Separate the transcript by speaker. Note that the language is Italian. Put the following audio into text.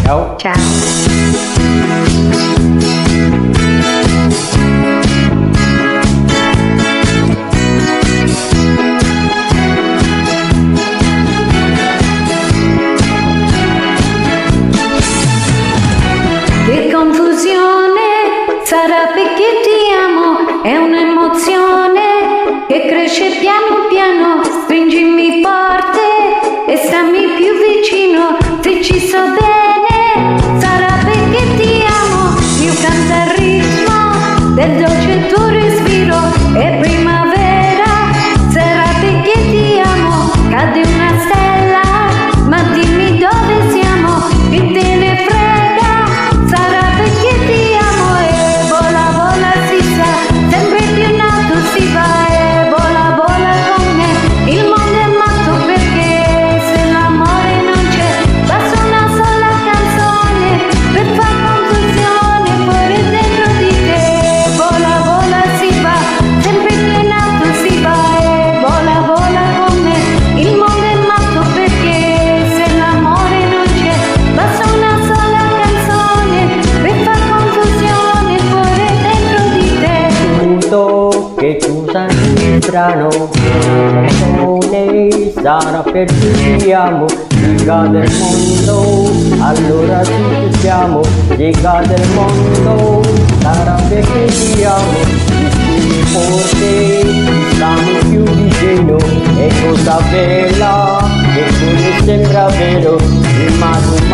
Speaker 1: Ciao.
Speaker 2: Che confusione, sarà perché ti amo, è un'emozione che cresce piano piano, stringimi forte e stammi più vicino, se ci sto bene, sarà perché ti amo, io canto al ritmo del dolce tuo respiro, è primavera, sarà perché ti amo, cade una stella, ma dimmi dove siamo, che te ne frega, sarà perché ti amo e vola vola si sa, sempre più in alto si va e vola vola con me, il mondo è matto perché se l'amore non c'è, basta una sola canzone per far confusione fuori dentro di te, vola vola si va, sempre più in alto si va e vola vola con me, il mondo è matto perché se l'amore non c'è, basta una sola canzone per far confusione fuori dentro di te.
Speaker 1: Tutto che tu sei strano, sarà perché ti amo, giga del mondo, allora ci siamo, giga del mondo, sarà perché ti amo, ti forte, stammi più vicino, è cosa bella, che pure sembra vero, ma tu